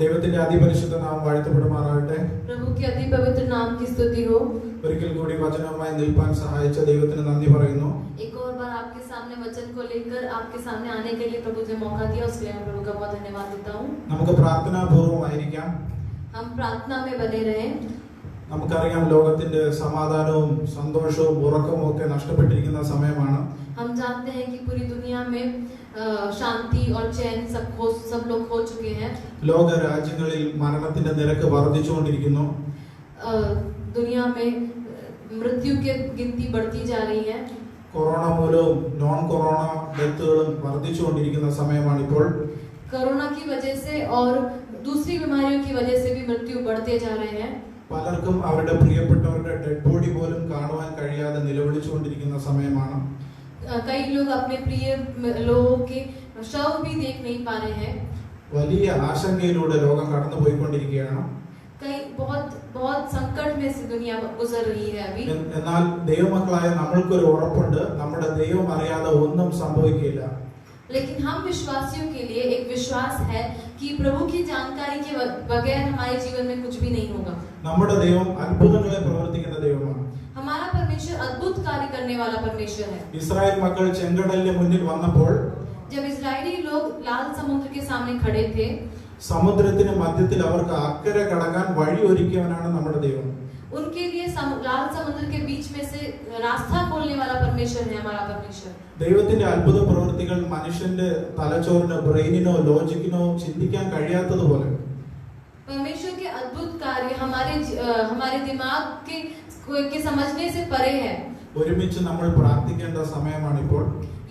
ദൈവത്തിന്റെ അതിപരിശുദ്ധ നാമം വാഴ്ത്തപ്പെടുമാറാകട്ടെ. प्रभु के अति पवित्र नाम की स्तुति हो. ഒരിക്കൽ കൂടി വചനവുമായി നിൽപ്പാൻ സഹായിച്ച ദൈവത്തിന് നന്ദി പറയുന്നു. एक और बार आपके सामने वचन को लेकर आपके सामने आने के लिए प्रभु ने मौका दिया, उसके लिए मैं प्रभु का बहुत धन्यवाद देता हूँ. നമുക്ക് പ്രാർത്ഥനാപൂർവമായിരിക്കാം. हम प्रार्थना में बने रहें. നമുക്കറിയാം ലോകത്തിന്റെ സമാധാനവും സന്തോഷവും ഉറക്കവും ഒക്കെ നഷ്ടപ്പെട്ടിരിക്കുന്ന സമയമാണ്. हम जानते हैं कि पूरी दुनिया में शांति और चैन सब लोग खो चुके हैं. ലോക രാജ്യങ്ങളിൽ മരണത്തിന്റെ നിരക്ക് വർദ്ധിച്ചുകൊണ്ടിരിക്കുന്നു. दुनिया में मृत्यु की गिनती बढ़ती जा रही है. കൊറോണ മൂലവും നോൺ കൊറോണ ഡെത്തുകളും വർദ്ധിച്ചുകൊണ്ടിരിക്കുന്ന സമയമാണ് ഇപ്പോൾ. कोरोना की वजह से और दूसरी बीमारियों की वजह से भी मृत्यु बढ़ते जा रहे हैं. പലർക്കും അവരുടെ പ്രിയപ്പെട്ടവരുടെ ഡെഡ് ബോഡി പോലും കാണുവാൻ കഴിയാതെ നിലവിളിച്ചുകൊണ്ടിരിക്കുന്ന സമയമാണ്. कई लोग अपने प्रिय लोगों के शव भी देख नहीं पा रहे हैं. വലിയ ആശങ്കയിലൂടെ ലോകം കടന്നുപോയിക്കൊണ്ടിരിക്കുകയാണ്. कई बहुत बहुत संकट में से दुनिया गुजर रही है अभी. എന്നാൽ ദൈവമക്കളായ നമ്മൾക്കൊരു ഉറപ്പുണ്ട്, നമ്മുടെ ദൈവം അറിയാതെ ഒന്നും സംഭവിക്കില്ല. लेकिन हम विश्वासियों के लिए एक विश्वास है कि प्रभु की जानकारी के बगैर हमारे जीवन में कुछ भी नहीं होगा. നമ്മുടെ ദൈവം അത്ഭുതങ്ങളെ പ്രവർത്തിക്കുന്ന ദൈവമാണ്. हमारा परमेश्वर अद्भुत कार्य करने वाला परमेश्वर है. ഇസ്രായേൽ മക്കൾ ചെങ്കടലിന് മുന്നിൽ വന്നപ്പോൾ जब इजरायली लोग लाल समुद्र के सामने खड़े थे, സമുദ്രത്തിന് മധ്യത്തിൽ അവർക്ക് അക്കരെ കടക്കാൻ വഴി ഒരുക്കിയവനാണ് നമ്മുടെ ദൈവം. उनके लिए लाल समुद्र के बीच में से रास्ता खोलने वाला परमेश्वर है हमारा परमेश्वर. ദൈവത്തിന്റെ അത്ഭുത പ്രവൃത്തികൾ മനുഷ്യന്റെ തലച്ചോറിനോ ബ്രെയിനിനോ ലോജിക്കിനോ ചിന്തിക്കാൻ കഴിയാത്തതുപോലെ परमेश्वर के अद्भुत कार्य हमारे दिमाग के समझने से परे है. ഒരുമിച്ച് നമ്മൾ പ്രാർത്ഥിക്കേണ്ട സമയമാണ് ഇപ്പോൾ.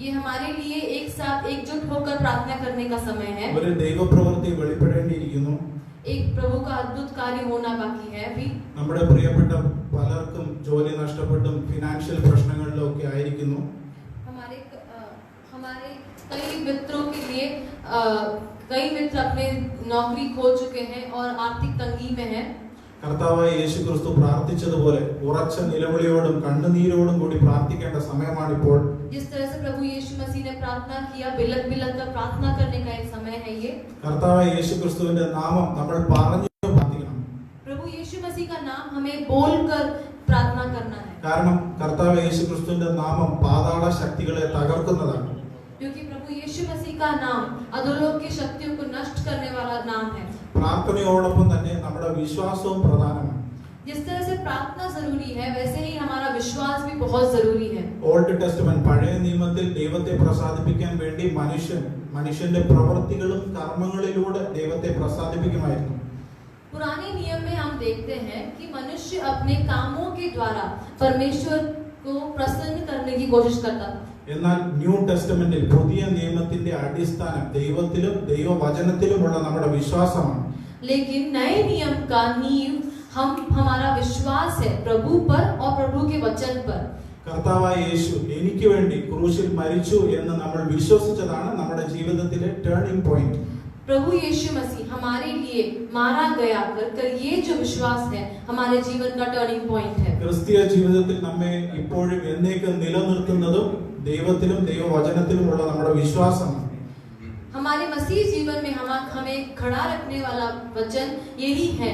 ये हमारे लिए एक साथ एकजुट होकर प्रार्थना करने का समय है. ഒരു ദൈവപ്രവൃത്തി വെളിപ്പെടേണ്ടിയിരിക്കുന്നു. एक प्रभु का अद्भुत कार्य होना बाकी है अभी. നമ്മുടെ പ്രിയപ്പെട്ട പലർക്കും ജോലി നഷ്ടപ്പെട്ടും ഫിനാൻഷ്യൽ പ്രശ്നങ്ങളിലൊക്കെ ആയിരിക്കുന്നു. हमारे कई मित्रों के लिए कई मित्र अपने नौकरी खो चुके हैं और आर्थिक तंगी में हैं. കർത്താവായ യേശുക്രിസ്തു പ്രാർത്ഥിച്ചതുപോലെ ഉറച്ച നിലവിളിയോടും കണ്ണുനീരോടും കൂടി പ്രാർത്ഥിക്കേണ്ട സമയമാണിപ്പോൾ. जिस तरह से प्रभु यीशु मसीह ने प्रार्थना किया, बिलख बिलख कर प्रार्थना करने का एक समय है ये. കർത്താവായ യേശുക്രിസ്തുവിന്റെ നാമം നമ്മൾ പറഞ്ഞു പ്രാർത്ഥിക്കണം. प्रभु यीशु मसीह का नाम हमें बोलकर प्रार्थना करना है. കാരണം കർത്താവായ യേശുക്രിസ്തുവിന്റെ നാമം പാതാള ശക്തികളെ തകർക്കുന്നതാണ്. क्योंकि प्रभु यीशु मसीह का नाम अधोलोक की शक्तियों को नष्ट करने वाला नाम है. പ്രാർത്ഥനയോടൊപ്പം തന്നെ നമ്മുടെ വിശ്വാസവും പ്രധാനമാണ്. जिस तरह से प्रार्थना जरूरी है, वैसे ही हमारा विश्वास भी बहुत जरूरी है. ഓൾഡ് ടെസ്റ്റമെന്റ് പഴയ നിയമത്തിൽ ദൈവത്തെ പ്രസാദിപ്പിക്കാൻ വേണ്ടി മനുഷ്യന്റെ പ്രവൃത്തികളും കർമ്മങ്ങളിലൂടെ ദൈവത്തെ പ്രസാദിപ്പിക്കുമായിരുന്നു. पुराने नियम में हम देखते हैं कि मनुष्य अपने कामों के द्वारा परमेश्वर को प्रसन्न करने की कोशिश करता था. എന്നാൽ ന്യൂ ടെസ്റ്റമെന്റിൽ പുതിയ നിയമത്തിന്റെ അടിസ്ഥാനം ദൈവത്തിലും ദൈവവചനത്തിലുമുള്ള നമ്മുടെ വിശ്വാസമാണ്. लेकिन नए नियम का नींव हमारा विश्वास है प्रभु पर और प्रभु के वचन पर. കർത്താവായ യേശു എനിക്ക് വേണ്ടി ക്രൂശിൽ മരിച്ചു എന്ന് നമ്മൾ വിശ്വസിച്ചതാണ് നമ്മുടെ ജീവിതത്തിലെ ടേണിംഗ് പോയിന്റ്. प्रभु यीशु मसीह हमारे लिए मारा गया कर ये जो विश्वास है हमारे जीवन का टर्निंग पॉइंट है. ക്രിസ്തീയ ജീവിതത്തിൽ നമ്മെ ഇപ്പോഴും എന്നേക്കും നിലനിർത്തുന്നതും ദൈവത്തിലും ദൈവവചനത്തിലുമുള്ള നമ്മുടെ വിശ്വാസമാണ്. हमारे मसीह जीवन में हमें खड़ा रखने वाला वचन यही है.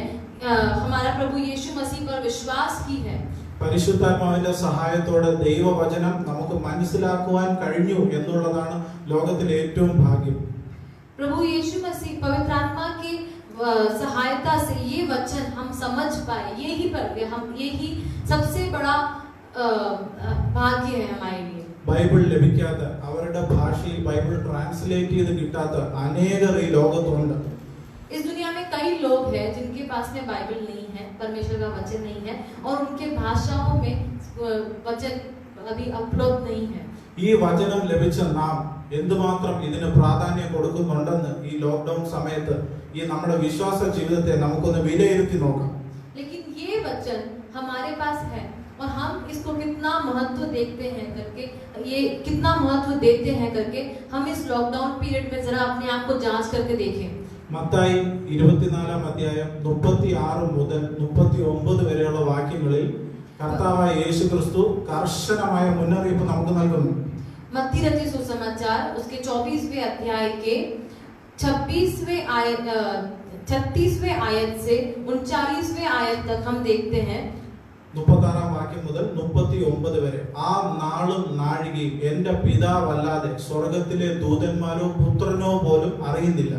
हमारा प्रभु यीशु मसीह पर विश्वास ही है. പരിശുദ്ധാത്മാവിന്റെ സഹായത്തോടെ ദൈവവചനം നമുക്ക് മനസ്സിലാക്കുവാൻ കഴിഞ്ഞു എന്നുള്ളതാണ് ലോകത്തിലെ ഏറ്റവും ഭാഗ്യം. प्रभु यीशु मसीह पवित्र आत्मा की सहायता से ये वचन हम समझ पाए, यही सबसे बड़ा भाग्य है हमारे लिए. ബൈബിൾ ലഭിക്കാത്ത, അവരുടെ ഭാഷയിൽ ബൈബിൾ ട്രാൻസ്ലേറ്റ് ചെയ്ത് കിട്ടാത്ത അനേകർ ഈ ലോകത്തുണ്ട്. इस दुनिया में कई लोग हैं जिनके पास में बाइबल नहीं है, परमेश्वर का वचन नहीं है और उनके भाषाओं में वचन अभी उपलब्ध नहीं है. ഈ വചനം ലഭിച്ച നാം എന്തുമാത്രം ഇതിന് പ്രാധാന്യം കൊടുക്കുന്നുണ്ടെന്ന് ഈ ലോക്ക്ഡൌൺ സമയത്ത് ഈ നമ്മുടെ വിശ്വാസ ജീവിതത്തെ നമുക്കൊന്ന് വിലയിരുത്തി നോക്കാം. लेकिन ये वचन हमारे पास है और हम इसको कितना महत्व देखते हैं करके, ये कितना महत्व देते हैं करके हम इस लॉकडाउन पीरियड में जरा अपने आप को जांच करके देखें. മത്തായി 24 അധ്യായം 36 മുതൽ 39 വരെയുള്ള വാക്യങ്ങളിൽ കർത്താവായ യേശുക്രിസ്തു കർശനമായ മുന്നറിയിപ്പ് നമുക്ക് നൽകുന്നു. मत्ती रचित सुसमाचार उसके 24वें अध्याय के 26वें 36वें आयत से 39वें आयत तक हम देखते हैं 36 വാക്യം മുതൽ 39 വരെ. ആ നാളും നാഴികയും എന്റെ പിതാവല്ലാതെ സ്വർഗത്തിലെ ദൂതന്മാരോ പുത്രനോ പോലും അറിയുന്നില്ല.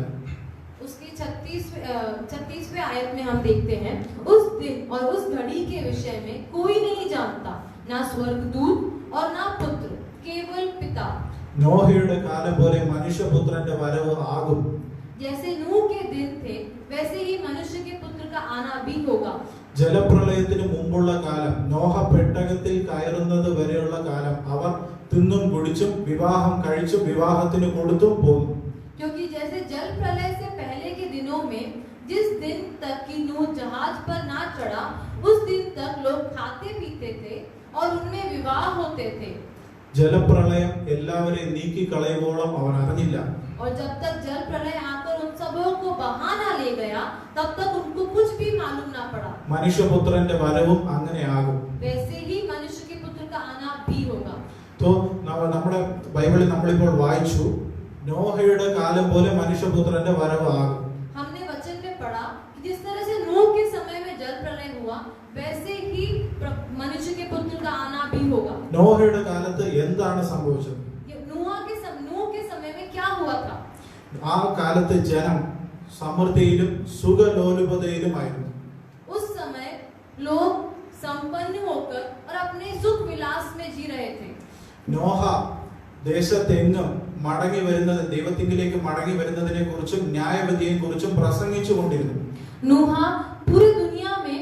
उसकी 36वें आयत में हम देखते हैं उस दिन और उस घड़ी के विषय में कोई नहीं जानता, ना स्वर्गदूत और ना पुत्र, केवल पिता. നോഹയുടെ കാലം പോലെ മനുഷ്യപുത്രന്റെ വരവ് ആകും. जैसे नूह के दिन थे वैसे ही मनुष्य के पुत्र का आना भी होगा. ജലപ്രളയത്തിന് മുമ്പുള്ള കാലം, നോഹ പെട്ടകത്തിൽ കയറുന്നത് വരെയുള്ള കാലം അവർ തിന്നും കുടിച്ചും വിവാഹം കഴിച്ചും വിവാഹത്തിന് കൊടുത്തും പോകും. क्योंकि जैसे जल प्रलय से पहले के दिनों में जिस दिन तक कि नूह जहाज पर ना चढ़ा उस दिन तक लोग खाते पीते थे और उनमें विवाह होते थे. ജലപ്രളയം എല്ലാവരെയും നീക്കി കളയുവോളം അവൻ അറിഞ്ഞില്ല. और जब तक जल प्रलय आकर उन सबों को बहा ना ले गया तब तक उनको कुछ भी मालूम ना पड़ा. മനുഷ്യപുത്രന്റെ വരവും അങ്ങനെ ആകും. वैसे ही मनुष्य के पुत्र का आना भी होगा. तो നമ്മുടെ ബൈബിളിൽ നമ്മളിപ്പോൾ വായിച്ചു നോഹയുടെ കാലം പോലെ മനുഷ്യപുത്രന്റെ വരവ് ആകും. हमने वचन में पढ़ा कि जिस तरह से नूह के समय में जल प्रलय हुआ वैसे ही मनुष्य के पुत्र का आना भी होगा. നോഹയുടെ കാലത്ത് എന്താണ് സംഭവിച്ചത്? नूह के समय में क्या हुआ था? ആ കാലത്ത് ജനം സമൃദ്ധിയിലും സുഖലോലുപതയിലുമായിരുന്നു. उस समय लोग संपन्न होकर और अपने सुख विलास में जी रहे थे. നോഹ ദേശത്തെങ്ങും മടങ്ങി വരുന്നത് ദൈവത്തിങ്കിലേക്ക് മടങ്ങി വരുന്നതിനെ കുറിച്ചും ന്യായവിധിയെ കുറിച്ചും പ്രസംഗിച്ചു കൊണ്ടിരുന്നു. नूह पूरी दुनिया में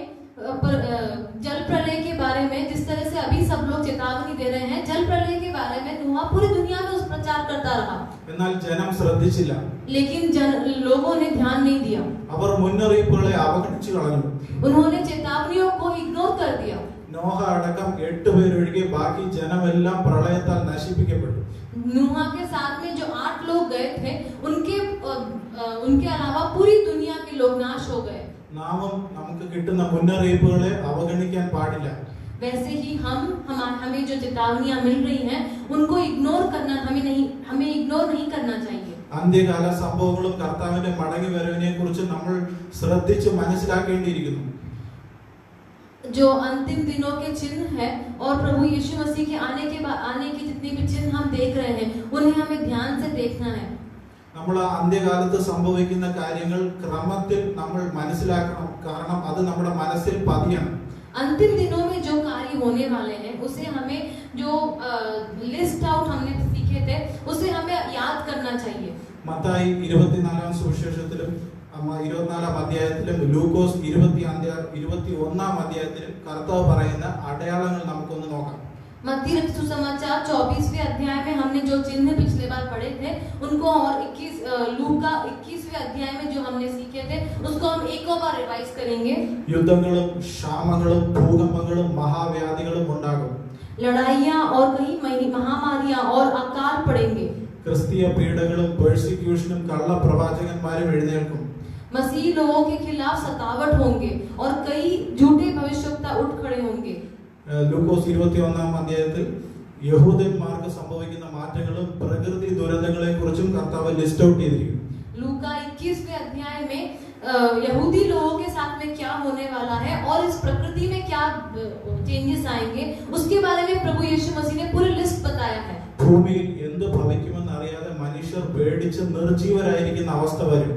जल प्रलय के बारे में जिस तरह से अभी सब लोग चेतावनी दे रहे हैं, जल प्रलय के बारे में नूह पूरी दुनिया में उस प्रचार करता रहा. എന്നാൽ ജനം ശ്രദ്ധിച്ചില്ല. लेकिन लोगों ने ध्यान नहीं दिया. അവർ മുന്നറിയിപ്പുകളെ അവഗണിച്ചു കളഞ്ഞു. उन्होंने चेतावनियों को इग्नोर कर दिया. നോഹ അടക്കം 8 പേരൊഴികെ ബാക്കി ജനമെല്ലാം പ്രളയത്താൽ നശിപ്പിക്കപ്പെട്ടു. नूह के साथ में जो 8 लोग गए थे उनके अलावा पूरी दुनिया के लोग नाश हो गए. നാമും നമുക്ക് കിട്ടുന്ന മുന്നറിയിപ്പുകളെ അവഗണിക്കാൻ പാടില്ല. वैसे ही हमें जो चेतावनियां मिल रही हैं उनको इग्नोर करना हमें इग्नोर नहीं करना चाहिए. അന്ത്യകാല സംഭവങ്ങളും കർത്താവിന്റെ മടങ്ങി വരവിനെ കുറിച്ച് നമ്മൾ ശ്രദ്ധിച്ച് മനസ്സിലാക്കേണ്ടിയിരിക്കുന്നു. जो अंतिम दिनों के चिन्ह है और प्रभु यीशु मसीह के आने के जितने भी चिन्ह हम देख रहे हैं उन्हें हमें ध्यान से देखना है. നമ്മൾ അന്ത്യകാലത്ത് സംഭവിക്കുന്ന കാര്യങ്ങൾ ക്രമത്തിൽ നമ്മൾ മനസ്സിലാക്കണം. കാരണം അത് നമ്മുടെ മനസ്സിൽ പതിയണം. अंतिम दिनों में जो कार्य होने वाले हैं उसे हमें जो लिस्ट आउट हमने सीखे थे उसे हमें याद करना चाहिए. മത്തായി 24 സുവിശേഷത്തിലും 24 അധ്യായത്തിലും ലൂക്കോസ് 21 അധ്യായത്തിലും കർത്താവ് പറയുന്ന അടയാളങ്ങൾ നമുക്കൊന്ന് നോക്കാം. मत्ती सुसमाचार 24वें अध्याय में हमने जो चिन्ह पिछले बार पढ़े थे उनको और 21 लूका 21वें अध्याय में जो हमने सीखे थे उसको हम एक और बार रिवाइज करेंगे. യുദ്ധങ്ങളും ക്ഷാമങ്ങളും ഭൂകമ്പങ്ങളും മഹാവ്യാധികളും ഉണ്ടാകും. लड़ाइयां और कई महामारियां और अकाल पड़ेंगे. ക്രിസ്തീയ പീഡകളും പെർസിക്യൂഷനും കള്ളപ്രവാചകന്മാരും എഴുന്നേൽക്കും. मसीह लोगों के खिलाफ सतावट होंगे और कई झूठे भविष्यवक्ता उठ खड़े होंगे. ലൂക്കോസ് 21 അധ്യായത്തിൽ യഹൂദന്മാർക്ക് സംഭവിക്കുന്ന മാറ്റങ്ങളും പ്രകൃതി ദുരന്തങ്ങളെ കുറിച്ചും കർത്താവ് ലിസ്റ്റ് ഔട്ട് ചെയ്തിരിക്കുന്നു. लूका 21वें अध्याय में यहूदी लोगों के साथ में क्या होने वाला है और इस प्रकृति में क्या चेंजेस आएंगे उसके बारे में प्रभु यीशु मसीह ने पूरी लिस्ट बताया है. ഭൂമിയിൽ എന്ത് ഭവിക്കുമെന്ന് അറിയാതെ മനുഷ്യർ പേടിച്ച് നിർജീവരായിരിക്കുന്ന അവസ്ഥ വരും.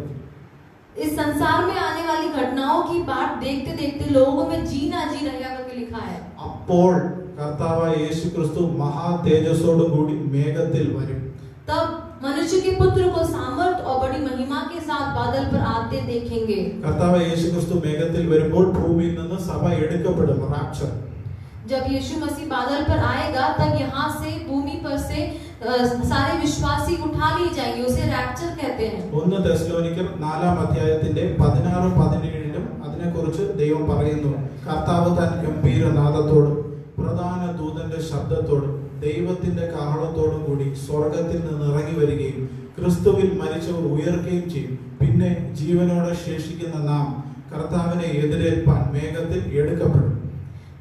इस संसार में आने वाली घटनाओं की बात देखते देखते लोगों में जीना जी रहेगा करके लिखा है. അപ്പോൾ കർത്താവായ യേശുക്രിസ്തു മഹാ തേജസ്സോട് കൂടി മേഘത്തിൽ വരും. तब मनुष्य के पुत्र को सामर्थ और बड़ी महिमा के साथ बादल पर आते देखेंगे. കർത്താവായ യേശുക്രിസ്തു മേഘത്തിൽ വരുമ്പോൾ ഭൂമിയിൽ നിന്ന് സഭ എടുക്കപ്പെടും. റാപ്ചർ. जब यीशु मसीह बादल पर आएगा तब यहाँ से भूमि पर से सारे विश्वासी उठा ली जाएंगे. उसे रैप्चर कहते हैं. 1 തെസ്സലോനിക്കർ 4 അധ്യായത്തിന്റെ 16-17 അതിനെക്കുറിച്ച് ദൈവം പറയുന്നു. കർത്താവ് താൻ ഗംഭീരനാദത്തോടും പ്രധാന ദൂതന്റെ ശബ്ദത്തോടും ദൈവത്തിന്റെ കാഹളത്തോടും കൂടി സ്വർഗത്തിൽ നിന്ന് ഇറങ്ങി വരികയും ക്രിസ്തുവിൽ മരിച്ചവർ ഉയർക്കുകയും ചെയ്യും. പിന്നെ ജീവനോടെ ശേഷിക്കുന്ന നാം കർത്താവിനെ എതിരേൽപ്പാൻ മേഘത്തിൽ എടുക്കപ്പെടും.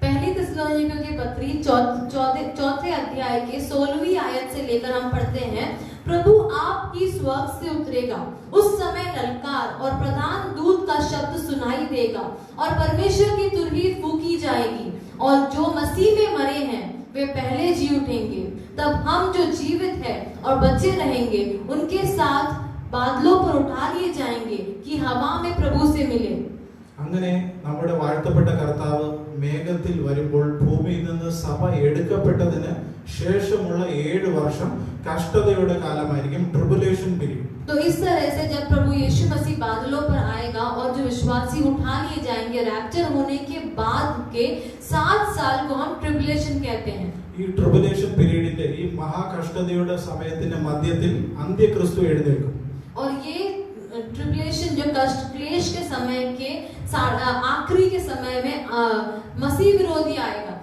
पहली थिस्सलुनीकियों की पत्री चौथे अध्याय के 16वीं आयत से लेकर हम पढ़ते हैं, प्रभु आपकी स्वर्ग से उतरेगा, उस समय ललकार और प्रधान दूत शब्द सुनाई देगा और परमेश्वर की तुरही फूकी जाएगी और जो मसीह में मरे हैं वे पहले जी उठेंगे। तब हम जो जीवित हैं और बचे रहेंगे उनके साथ बादलों पर उठा लिए जाएंगे कि हवा में प्रभु से मिले। അങ്ങനെ നമ്മുടെ വാഴ്ത്തപ്പെട്ട കർത്താവ് മേഘത്തിൽ വരുമ്പോൾ ഭൂമിയിൽ നിന്ന് സഭ എടുക്കപ്പെട്ടതിന് ശേഷമുള്ള 7 വർഷം കഷ്ടതയുടെ കാലമായിരിക്കും, ട്രിബുലേഷൻ പീരീഡ്. तो इस तरह से जब प्रभु यीशु मसीह बादलों पर आएगा और जो विश्वासी उठा लिए जाएंगे रैप्चर होने के बाद के 7 साल को हम ट्रिबुलेशन कहते हैं. ഈ ട്രിബുലേഷൻ പീരീഡിന്റെ ഈ മഹാകഷ്ടതയുടെ സമയത്തിന്റെ മധ്യത്തിൽ അന്ത്യക്രിസ്തു എഴുന്നേൽക്കും. और ये ट्रिबुलेशन जो कष्ट क्लेश के समय के आखिरी के समय में मसीह विरोधी आएगा.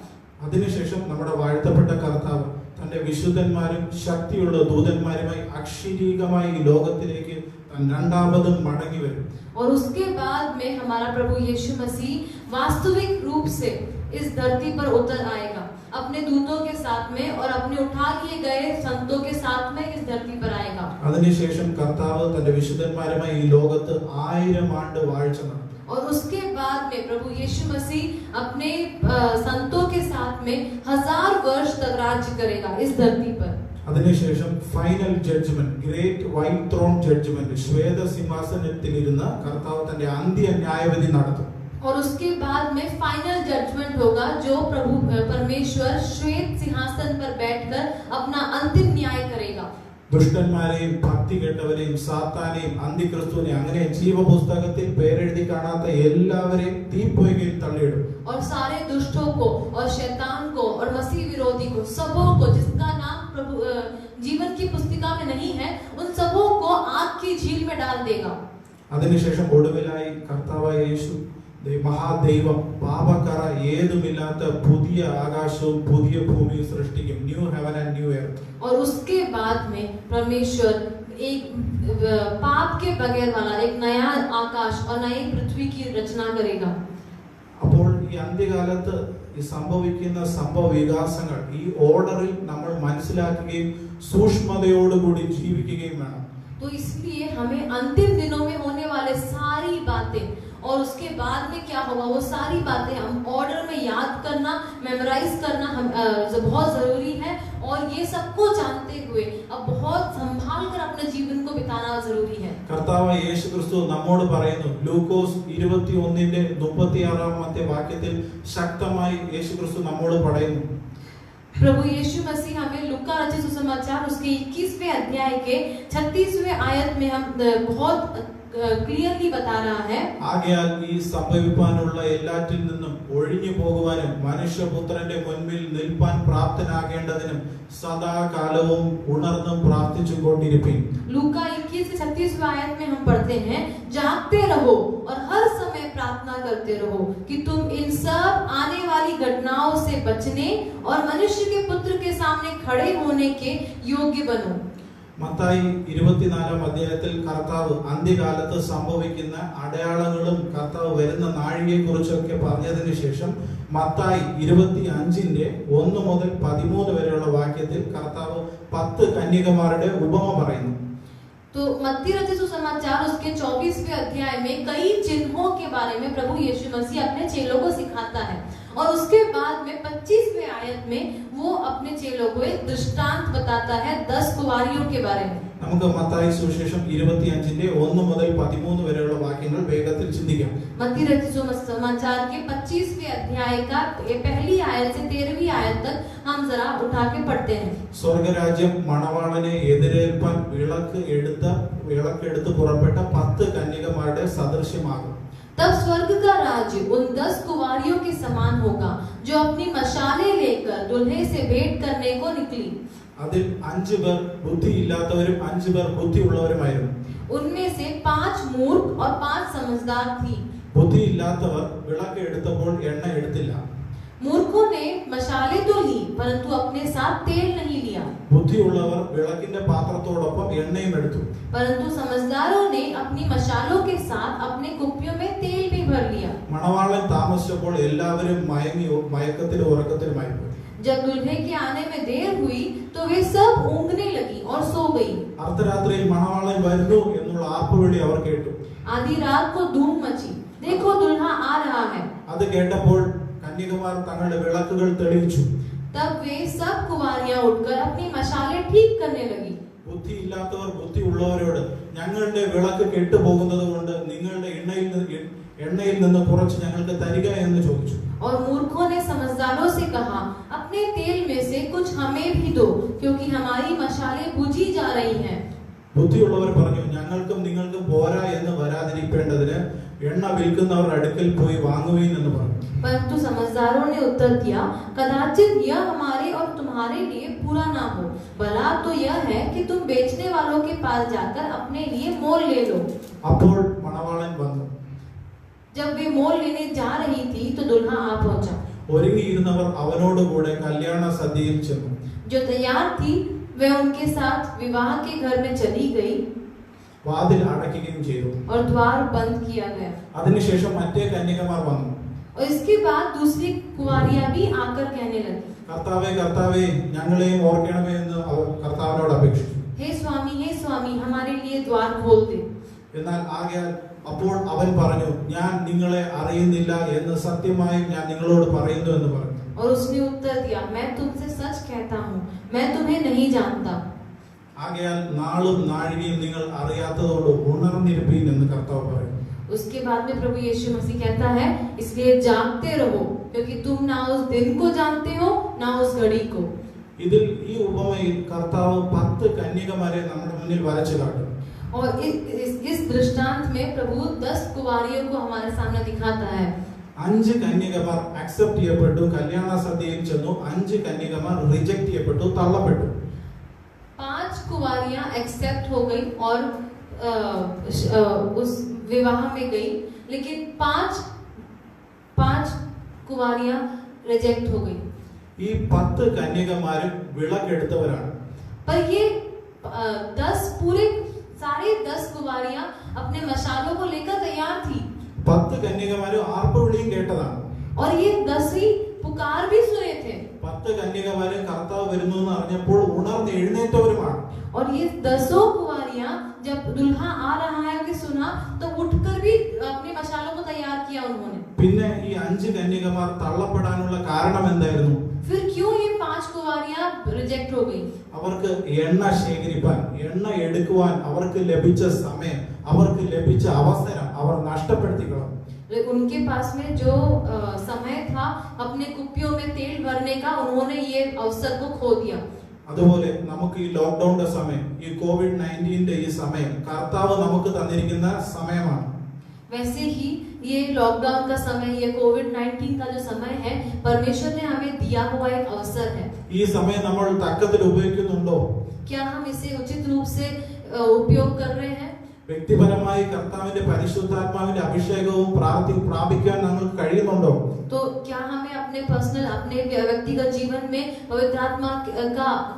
അതിനുശേഷം നമ്മുടെ വാഴ്ത്തപ്പെട്ട കർത്താവ് തന്റെ വിശുദ്ധന്മാരും ശക്തിയുള്ള ദൂതന്മാരുമായി അക്ഷരീകമായി ഈ ലോകത്തിലേക്ക് രണ്ടാമതും മടങ്ങി വരും. और उसके बाद में हमारा प्रभु यीशु मसीह वास्तविक रूप से इस धरती पर उतर आएगा अपने दूतों के साथ में और अपने उठा लिए गए संतों के साथ में इस धरती पर आएगा. അതിനുശേഷം കർത്താവ് തന്റെ വിശുദ്ധന്മാരുമായി ഈ ലോകത്ത് 1000 ആണ്ട് വാഴ്ച നടത്തും. और उसके बाद में प्रभु यीशु मसीह अपने संतों के साथ में 1000 वर्ष तक राज्य करेगा इस धरती पर. അതിനുശേഷം final judgement, great white throne judgement, ശ്വേത സിംഹാസനത്തിൽ ഇരുന്ന് കർത്താവ് തന്റെ അന്ത്യ ന്യായവിധി നടത്തും. और उसके बाद में फाइनल जजमेंट होगा जो प्रभु परमेश्वर श्वेत सिंहासन पर बैठकर अपना अंतिम न्याय करेगा. ദുഷ്ടന്മാരെയും ഭക്തി കെട്ടവരെയും സാത്താനെയും അന്തിക്രിസ്തുവിനെയും അങ്ങനെ ജീവപുസ്തകത്തിൽ പേരെഴുതി കാണാത്ത എല്ലാവരെയും തീപ്പൊയ്കയിൽ തള്ളിയിടും. और सारे दुष्टों को और शैतान को और मसीह विरोधी को सबों को जिसका नाम प्रभु जीवन की पुस्तिका में नहीं है उन सबों को आग की झील में डाल देगा. അതിനുശേഷം ഒടുവിലായി കർത്താവായ യേശു മഹാദൈവം പാപക്കറ ഏതുമില്ലാത്ത പുതിയ ആകാശവും പുതിയ ഭൂമിയും സൃഷ്ടിക്കും. New heaven and new earth. और उसके बाद में परमेश्वर एक पाप के बगैर वाला एक नया आकाश और नई पृथ्वी की रचना करेगा. അപ്പോൾ ഈ അന്ത്യകാലത്ത് ഈ സംഭവിക്കുന്ന സംഭവ വികാസങ്ങൾ ഈ ഓർഡറിൽ നമ്മൾ മനസ്സിലാക്കുകയും സൂക്ഷ്മതയോടുകൂടി ജീവിക്കുകയും വേണം. तो इसलिए हमें अंतिम दिनों में होने वाले सारी बातें और उसके बाद में क्या होगा वो सारी बातें हम ऑर्डर में याद करना, मेमोराइज करना हम बहुत जरूरी है. और ये सबको जानते हुए अब बहुत संभाल कर अपने जीवन को बिताना जरूरी है. കർത്താവ് യേശുക്രിസ്തു നമ്മോട് പറയുന്നു, ലൂക്കോസ് 21:36 വാക്യത്തിൽ ശക്തമായി യേശുക്രിസ്തു നമ്മോട് പറയുന്നു. प्रभु यीशु मसीह हमें लूका रचित सुसमाचार उसके 21वें अध्याय के 36वें आयत में हम बहुत क्लियरली बता रहा है. ആകയാൽ ഈ സംഭവിപ്പാനുള്ള എല്ലാറ്റിൽ നിന്നും ഒഴിഞ്ഞു പോകുവാനും മനുഷ്യപുത്രന്റെ മുൻപിൽ നിൽപ്പാൻ പ്രാപ്തനാകേണ്ടതിനും സദാകാലവും ഉണർന്നും പ്രാർത്ഥിച്ചുകൊണ്ടിരിപ്പിൻ. लूका 21-36वें आयत में हम पढ़ते हैं, जागते रहो और हर समय प्रार्थना करते रहो कि तुम इन सब आने वाली घटनाओं से बचने और मनुष्य के पुत्र के सामने खड़े होने के योग्य बनो. മത്തായി 24 അധ്യായത്തിൽ കർത്താവ് അന്ത്യകാലത്ത് സംഭവിക്കുന്ന അടയാളങ്ങളും കർത്താവ് വരുന്ന നാഴികയെ കുറിച്ചൊക്കെ പറഞ്ഞതിന് ശേഷം മത്തായി 25:1 മുതൽ 13 വരെയുള്ള വാക്യത്തിൽ കർത്താവ് 10 കന്യകമാരുടെ ഉപമ പറയുന്നു. तो मत्ती रचित सुसमाचार उसके 24वें अध्याय में कई चिन्हों के बारे में प्रभु यीशु मसीह अपने चेलों को सिखाता है. और उसके बाद में 25वें आयत में वो अपने चेलों को एक दृष्टांत बताता है 10 कुंवारियों के बारे में. നമുക്ക് മത്തായി സുവിശേഷം 25:1 മുതൽ 13 വരെയുള്ള വാക്യങ്ങൾ വേഗത്തിൽ ചിന്തിക്കാം. मत्ती रचित सुसमाचार के 25वें अध्याय का पहली आयत से 13वीं आयत तक हम जरा उठा के पढ़ते हैं. സ്വർഗരാജ്യം മണവാളനെ എതിരേൽപ്പാൻ വിളക്കെടുത്ത് പുറപ്പെട്ട 10 കന്യകമാരുടെ സദൃശ്യമാകും. तब स्वर्ग का राज्य उन 10 कुंवारियों के समान होगा जो अपनी मशालें लेकर दुल्हे से भेंट करने को निकली. അതിൽ 5 പേർ ബുദ്ധിയില്ലാത്തവരും 5 പേർ ബുദ്ധിയുള്ളവരുമായിരുന്നു. उनमें से 5 मूर्ख और 5 समझदार थी. ബുദ്ധിയില്ലാത്തവർ വിളക്ക് എടുത്തപ്പോൾ എണ്ണ എടുത്തില്ല. मूर्खों ने मशालें तो ली परंतु अपने साथ तेल नहीं लिया. ബുദ്ധിയുള്ളവർ വിളക്കിന്റെ പാത്രത്തോടൊപ്പം എണ്ണയും എടുത്തു. परंतु समझदारों ने अपनी मशालों के साथ अपने कुप्पियों में तेल भी भर लिया. മണവാളൻ താമസിച്ചപ്പോൾ എല്ലാവരും മയക്കത്തിലും ഉറക്കത്തിലുമായി പോയി. जब दुल्हे के आने में देर हुई तो वे सब ऊँघने लगी और सो गई. അർദ്ധരാത്രിയിൽ മണവാളൻ വരുന്നു എന്നുള്ള ആർപ്പുവിളി അവർ കേട്ടു. आधी रात को धूम मची, देखो दुल्हा आ रहा है। അത് കേട്ടപ്പോൾ കന്യകമാർ തങ്ങളുടെ വിളക്കുകൾ തെളിയിച്ചു. तब वे सब कुंवारियां उठकर अपनी मशालें ठीक करने लगी। ബുദ്ധിയില്ലാത്തവർ ബുദ്ധി ഉള്ളവരോട് ഞങ്ങളുടെ വിളക്ക് കെട്ടുപോകുന്നത് കൊണ്ട് നിങ്ങളുടെ എണ്ണയിൽ നിന്ന് കുറച്ച് ഞങ്ങൾക്ക് തരിക എന്ന് ചോദിച്ചു. और मूर्खों ने समझदारों से कहा, अपने तेल में से कुछ हमें भी दो, क्योंकि हमारी मशालें बुझी जा रही हैं। ബുദ്ധിയുള്ളവർ പറഞ്ഞു, ഞങ്ങൾക്കും നിങ്ങൾക്കും പോരാ എന്ന് വരാതിരിക്കേണ്ടതിന് എണ്ണ വിൽക്കുന്നവരുടെ അടുക്കൽ പോയി വാങ്ങുവീൻ എന്ന് പറഞ്ഞു. परंतु समझदारों ने उत्तर दिया, कदाचित यह हमारे और तुम्हारे लिए पूरा ना हो, भला तो यह है कि तुम बेचने वालों के पास जाकर अपने लिए मोल ले लो। അപ്പോൾ മണവാളൻ വന്നു. जब वे मोल लेने जा रही थी तो दुल्हा आ पहुंचा। ഒരുങ്ങിയിരുന്നവർ അവനോട് കൂടെ കല്യാണ സദ്യയിൽ ചെന്നു. जो तैयार थी वे उनके साथ विवाह के घर में चली गई വാതിൽ അടയ്ക്കുകയും ചെയ്തു. और द्वार बंद किया गया। അതിനുശേഷം മറ്റേ കന്യകമാർ വന്നു. और इसके बाद दूसरी कुंवारियां भी आकर कहने लगी, കർത്താവേ കർത്താവേ ഞങ്ങളെയും ഓർക്കണമേ എന്ന് അവർ കർത്താവിനോട് അപേക്ഷിച്ചു. हे स्वामी हमारे लिए द्वार खोल दे। എന്നാൽ ആകയാൽ അപ്പോൾ അവൻ പറഞ്ഞു, ഞാൻ നിങ്ങളെ അറിയുന്നില്ല എന്ന് സത്യമായി ഞാൻ നിങ്ങളോട് പറയുന്നു എന്ന് പറഞ്ഞു. और उसने उत्तर दिया, मैं तुमसे सच कहता हूँ, मैं तुम्हें नहीं जानता। ആകയാൽ നാളും നാഴികയും നിങ്ങൾ അറിയാത്തതോട് ഉണർന്നിരിപ്പീൻ എന്ന് കർത്താവ് പറയും. उसके बाद में प्रभु यीशु मसीह कहता है, इसलिए जागते रहो, क्योंकि तुम ना उस दिन को जानते हो ना उस घड़ी को। ഇതിൽ ഈ ഉപമയിൽ കർത്താവ് 10 കന്യകമാരെ നമ്മുടെ മുന്നിൽ വരച്ചു കാട്ടും. और इस दृष्टांत में प्रभु 10 कुंवारियों को हमारे सामने दिखाता है। 5 കന്യകമാർ അക്സെപ്റ്റ് ചെയ്യപ്പെട്ടു, കല്യാണ സദ്യയിൽ ചെന്നു. 5 കന്യകമാർ റിജക്ട് ചെയ്യപ്പെട്ടു, തള്ളപ്പെട്ടു. 5 कुंवारियां एक्सेप्ट हो गई और उस विवाह में गई, लेकिन 5 कुंवारियां रिजेक्ट हो गई। ഈ 10 കന്യകമാരും വിളക്കെടുത്തവരാണ്. पर ये 10 पूरे सारे 10 कुंवारियां अपने मशालों को लेकर तैयार थी। 10 കന്യകമാരും ആർപ്പുവിളിയും കേട്ടതാണ്. और ये 10 ही पुकार भी सुने थे। 10 കന്യകമാരും കർത്താവ് വരുന്നു എന്ന് അറിഞ്ഞപ്പോൾ ഉണർന്ന് എഴുന്നേറ്റവരുമാണ്. और ये 10 कुंवारियां जब दुल्हा आ रहा है कि सुना तो उठकर भी अपनी मशालों को तैयार किया उन्होंने। പിന്നെ ഈ 5 കന്യകമാർ തള്ളപ്പെടാനുള്ള കാരണം എന്തായിരുന്നു? फिर क्यों ये 5 कुंवारियां रिजेक्ट हो गई? അവർക്ക് എണ്ണ ശേഖരിപ്പാൻ, എണ്ണ എടുക്കുവാൻ അവർക്ക് ലഭിച്ച സമയം, അവർക്ക് ലഭിച്ച അവസരം അവർ നഷ്ടപ്പെടുത്തി കളഞ്ഞു. उनके पास में जो समय था अपने कुप्पियों में तेल भरने का, उन्होंने ये अवसर को खो दिया। അതുപോലെ നമുക്ക് ഈ ലോക്ക്ഡൌണിന്റെ സമയം, ഈ കോവിഡ്-19 ഈ സമയം കർത്താവ് നമുക്ക് തന്നിരിക്കുന്ന സമയമാണ്. वैसे ही ये लॉकडाउन का समय, ये कोविड-19 का जो समय है, परमेश्वर ने हमें दिया हुआ एक अवसर है। ഈ സമയം നമ്മൾ തക്കത്തിൽ ഉപയോഗിക്കുന്നുണ്ടോ? क्या हम इसे उचित रूप से उपयोग कर रहे हैं? വ്യക്തിപരമായി കർത്താവിന്റെ പരിശുദ്ധാത്മാവിന്റെ അഭിഷേകവും പ്രാപിക്കാൻ നമുക്ക് കഴിയുന്നുണ്ടോ? तो क्या हमें अपने पर्सनल, अपने व्यक्तिगत जीवन में पवित्र आत्मा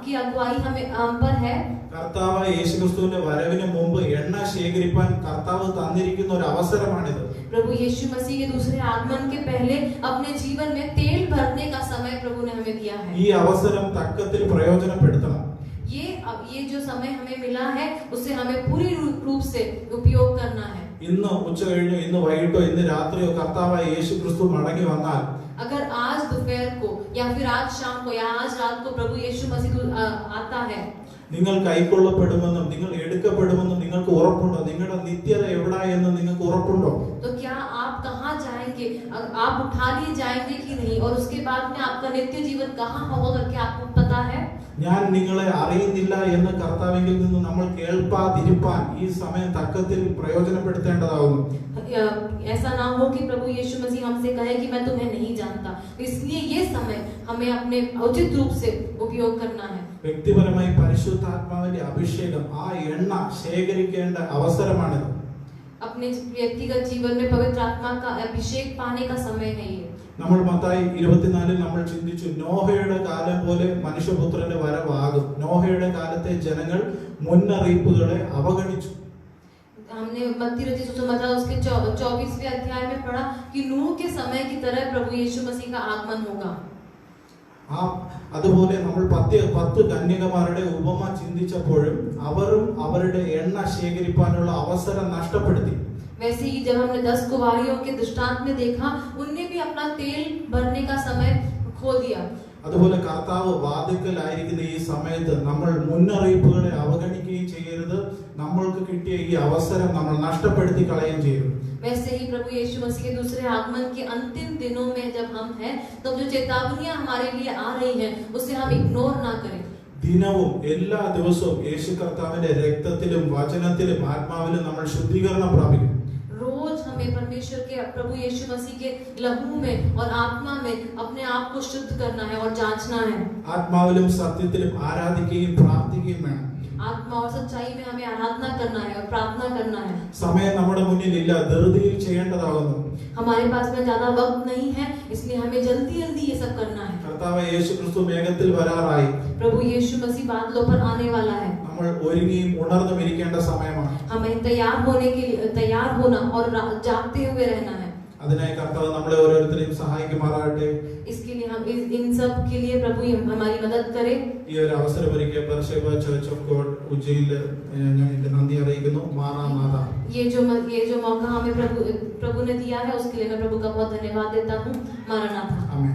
की अगुवाई हमें हम पर है? കർത്താവ് യേശുക്രിസ്തുവിന്റെ വരവിന് മുമ്പ് എണ്ണ ശേഖരിപ്പാൻ കർത്താവ് തന്നിരിക്കുന്ന ഒരു അവസരമാണിത്. प्रभु यीशु मसीह के दूसरे आगमन के पहले अपने जीवन में तेल भरने का समय प्रभु ने हमें दिया है। ഈ അവസരം തക്കത്തിൽ പ്രയോജനപ്പെടുത്തണം. ये जो समय हमें मिला है उसे हमें पूरी रूप से उपयोग करना है। ഇന്ന് ഉച്ച കഴിഞ്ഞോ, ഇന്ന് വൈകിട്ടോ, ഇന്ന് രാത്രിയോ കർത്താവായ യേശുക്രിസ്തു മടങ്ങി വന്നാൽ, अगर आज दोपहर को या फिर आज शाम को या आज रात को प्रभु यीशु मसीह आता है, നിങ്ങൾ കൈക്കൊള്ളപ്പെടുമെന്നും നിങ്ങൾ എടുക്കപ്പെടുമെന്നും നിങ്ങൾക്ക് ഉറപ്പുണ്ടോ? നിങ്ങളുടെ നിത്യത എവിടെ എന്ന് നിങ്ങൾക്ക് ഉറപ്പുണ്ടോ? तो क्या आप कहाँ जाएंगे? आप उठा लिए जाएंगे कि नहीं? और उसके बाद में आपका नित्य जीवन कहाँ होगा करके आपको पता है? ഞാൻ നിങ്ങളെ അറിയുന്നില്ല എന്ന് കർത്താവിൽ നിന്ന് നമ്മൾ കേൾപ്പാതിരിപ്പാൻ ഈ സമയം തക്കത്തിൽ പ്രയോജനപ്പെടുത്തേണ്ടതാകുന്നു. ऐसा ना हो कि प्रभु यीशु मसीह हमसे कहे कि मैं तुम्हें नहीं जानता। इसलिए ये समय हमें अपने उचित रूप से उपयोग करना है। വ്യക്തിപരമായി പരിശുദ്ധാത്മാവിന്റെ അഭിഷേകം, ആ എണ്ണ ശേഖരിക്കേണ്ട അവസരമാണിത്. अपने व्यक्तिगत जीवन में पवित्र आत्मा का अभिषेक पाने का समय है ये। നമ്മൾ മത്തായി 24 നമ്മൾ ചിന്തിച്ചു, നോഹയുടെ കാലം പോലെ മനുഷ്യപുത്രന്റെ വരവാകും. നോഹയുടെ കാലത്തെ ജനങ്ങൾ മുന്നറിയിപ്പുകളെ അവഗണിച്ചു. हमने मत्ती रचित सुसमाचार उसके 24वें अध्याय में पढ़ा कि नूह के समय की तरह प्रभु यीशु मसीह का आगमन होगा। അതുപോലെ നമ്മൾ 10 കന്യകമാരുടെ ഉപമ ചിന്തിച്ചപ്പോഴും അവരും അവരുടെ എണ്ണ ശേഖരിക്കാനുള്ള അവസരം നഷ്ടപ്പെടുത്തി. वैसे ही जब हमने 10 कुंवारियों के दृष्टांत में देखा, उनने भी अपना तेल भरने का समय खो दिया। അതുപോലെ കർത്താവ് വാതിൽക്കലായിരിക്കുന്ന ഈ സമയത്ത് നമ്മൾ മുന്നറിയിപ്പുകളെ അവഗണിക്കുകയും ചെയ്യരുത്. നമ്മൾക്ക് കിട്ടിയ ഈ അവസരം നമ്മൾ നഷ്ടപ്പെടുത്തി കളയുകയും ചെയ്യരുത്. वैसे ही प्रभु यीशु मसीह के दूसरे आगमन के अंतिम दिनों में जब हम हैं, तब जो चेतावनियां हमारे लिए आ रही हैं, उसे हम इग्नोर ना करें। ദിനവും എല്ലാ ദിവസവും യേശു കർത്താവിന്റെ രക്തത്തിലും വചനത്തിലും ആത്മാവിലും നമ്മൾ ശുദ്ധീകരണം പ്രാപിക്കും. रोज हमें परमेश्वर के प्रभु यीशु मसीह के लहू में और आत्मा में अपने आप को शुद्ध करना है और जांचना है। ആത്മാവിലും സത്യത്തിലും ആരാധിക്കുകയും പ്രാർത്ഥിക്കുകയും വേണം. आत्मा और सच्चाई में हमें आराधना करना है और प्रार्थना करना है। സമയം നമ്മുടെ മുന്നിൽ ഇല്ല, ധൃതിയിൽ ചെയ്യേണ്ടതാകുന്നു. हमारे पास में ज्यादा वक्त नहीं है, इसलिए हमें जल्दी जल्दी ये सब करना है। കർത്താവ് യേശു ക്രിസ്തു വേഗത്തിൽ വരാറായി. प्रभु यीशु मसीह बादलों पर आने वाला है। നമ്മൾ ഒരുങ്ങിയും ഉണർന്നും ഇരിക്കേണ്ട സമയമാണ്. हमें तैयार होना और जागते हुए रहना है। അതിനായി കർത്താവ് നമ്മളെ ഓരോരുത്തരെയും സഹായിക്കുമാറാകട്ടെ. इसके लिए हम इन सब के लिए प्रभु हमारी मदद करे। ഈ ഒരു അവസരം ഒരുക്കിയ ബർഷേബ ചർച്ച് ഓഫ് ഗോഡ് ഉജ്ജയിനിൽ ഞാൻ എന്റെ നന്ദി അറിയിക്കുന്നു. മാറാനാഥ, ये जो मौका हमें प्रभु ने दिया है, उसके लिए मैं प्रभु का बहुत धन्यवाद देता हूँ। मारानाथा। ആമേൻ.